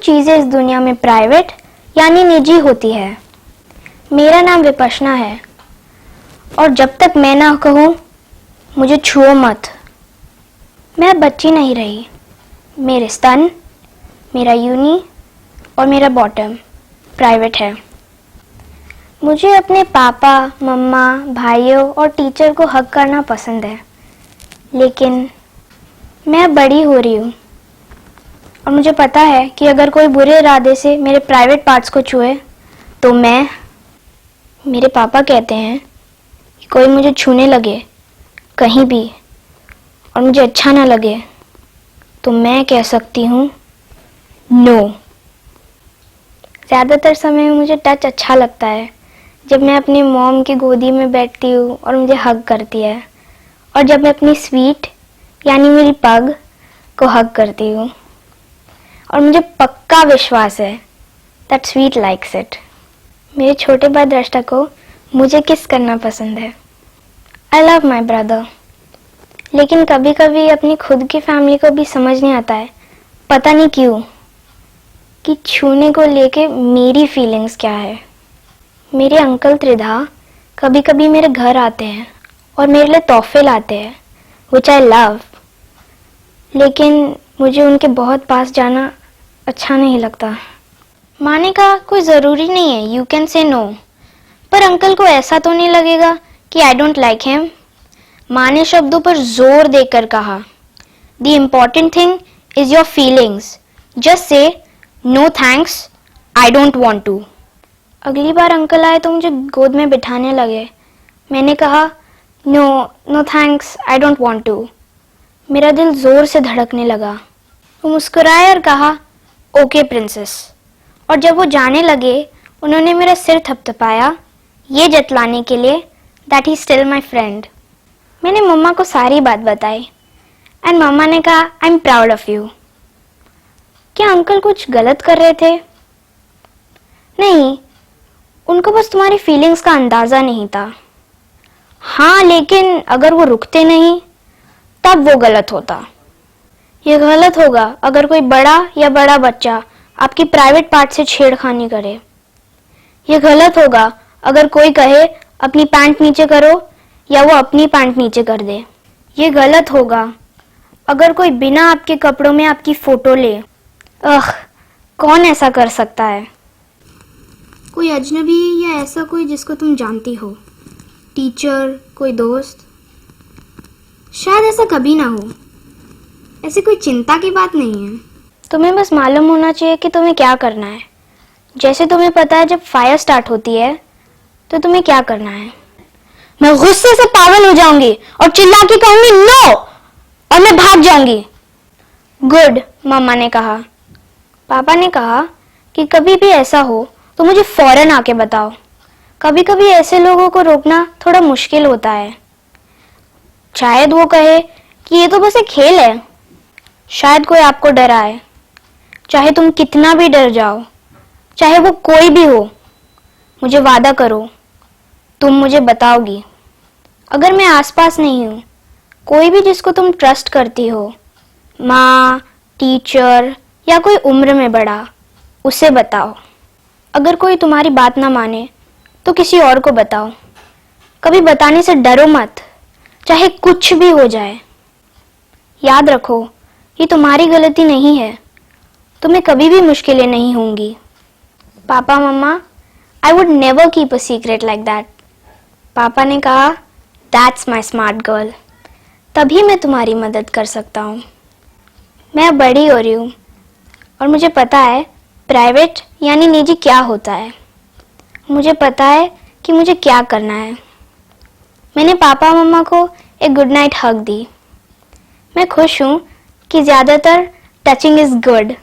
चीज़ें इस दुनिया में प्राइवेट यानी निजी होती है। मेरा नाम विपशना है और जब तक मैं ना कहूँ मुझे छुओ मत। मैं बच्ची नहीं रही। मेरे स्तन, मेरा यूनी और मेरा बॉटम प्राइवेट है। मुझे अपने पापा, मम्मा, भाइयों और टीचर को हग करना पसंद है, लेकिन मैं बड़ी हो रही हूँ और मुझे पता है कि अगर कोई बुरे इरादे से मेरे प्राइवेट पार्ट्स को छुए तो मेरे पापा कहते हैं कि कोई मुझे छूने लगे कहीं भी और मुझे अच्छा ना लगे तो मैं कह सकती हूँ नो। ज़्यादातर समय में मुझे टच अच्छा लगता है जब मैं अपनी मॉम की गोदी में बैठती हूँ और मुझे हग करती है, और जब मैं अपनी स्वीट यानी मेरी पग को हग करती हूँ। और मुझे पक्का विश्वास है दैट स्वीट लाइक्स इट। मेरे छोटे भाई दृष्टा को मुझे किस करना पसंद है। आई लव माई ब्रदर, लेकिन कभी कभी अपनी खुद की फैमिली को भी समझ नहीं आता है, पता नहीं क्यों, कि छूने को लेके मेरी फीलिंग्स क्या है। मेरे अंकल त्रिधा कभी कभी मेरे घर आते हैं और मेरे लिए तोहफे लाते हैं विच आई लव, लेकिन मुझे उनके बहुत पास जाना अच्छा नहीं लगता। माँ ने कहा कोई ज़रूरी नहीं है, यू कैन से नो, पर अंकल को ऐसा तो नहीं लगेगा कि आई डोंट लाइक हिम। माँ ने शब्दों पर जोर देकर कहा, the important thing is your feelings, just say no thanks, I don't want to. अगली बार अंकल आए तो मुझे गोद में बिठाने लगे। मैंने कहा no no thanks, I don't want to. मेरा दिल जोर से धड़कने लगा। वो मुस्कुराए और कहा ओके प्रिंसेस, और जब वो जाने लगे उन्होंने मेरा सिर थपथपाया, ये जतलाने के लिए that he still my friend. मैंने मम्मा को सारी बात बताई एंड मम्मा ने कहा I am proud of you. क्या अंकल कुछ गलत कर रहे थे? नहीं, उनको बस तुम्हारी फीलिंग्स का अंदाजा नहीं था। हाँ, लेकिन अगर वो रुकते नहीं तब वो गलत होता। ये गलत होगा अगर कोई बड़ा या बड़ा बच्चा आपकी प्राइवेट पार्ट से छेड़खानी करे। ये गलत होगा अगर कोई कहे अपनी पैंट नीचे करो या वो अपनी पैंट नीचे कर दे। ये गलत होगा अगर कोई बिना आपके कपड़ों में आपकी फोटो ले। कौन ऐसा कर सकता है? कोई अजनबी या ऐसा कोई जिसको तुम जानती हो, टीचर, कोई दोस्त। शायद ऐसा कभी ना हो। ऐसी कोई चिंता की बात नहीं है। तुम्हें बस मालूम होना चाहिए कि तुम्हें क्या करना है। जैसे तुम्हें पता है जब फायर स्टार्ट होती है तो तुम्हें क्या करना है। मैं गुस्से से पागल हो जाऊंगी और चिल्ला के कहूंगी नो, और मैं भाग जाऊंगी। गुड, मम्मा ने कहा। पापा ने कहा कि कभी भी ऐसा हो तो मुझे फौरन आके बताओ। कभी कभी ऐसे लोगों को रोकना थोड़ा मुश्किल होता है। शायद वो कहे कि ये तो बस एक खेल है। शायद कोई आपको डराए। चाहे तुम कितना भी डर जाओ, चाहे वो कोई भी हो, मुझे वादा करो तुम मुझे बताओगी। अगर मैं आसपास नहीं हूँ, कोई भी जिसको तुम ट्रस्ट करती हो, माँ, टीचर या कोई उम्र में बड़ा, उसे बताओ। अगर कोई तुम्हारी बात ना माने तो किसी और को बताओ। कभी बताने से डरो मत, चाहे कुछ भी हो जाए। याद रखो, ये तुम्हारी गलती नहीं है। तुम्हें कभी भी मुश्किलें नहीं होंगी। पापा, मम्मा, I would never keep a secret like that. पापा ने कहा दैट्स माई स्मार्ट गर्ल, तभी मैं तुम्हारी मदद कर सकता हूँ। मैं अब बड़ी हो रही हूँ और मुझे पता है प्राइवेट यानी निजी क्या होता है। मुझे पता है कि मुझे क्या करना है। मैंने पापा मम्मा को एक गुड नाइट हग दी। मैं खुश हूँ कि ज़्यादातर टचिंग इज़ गुड।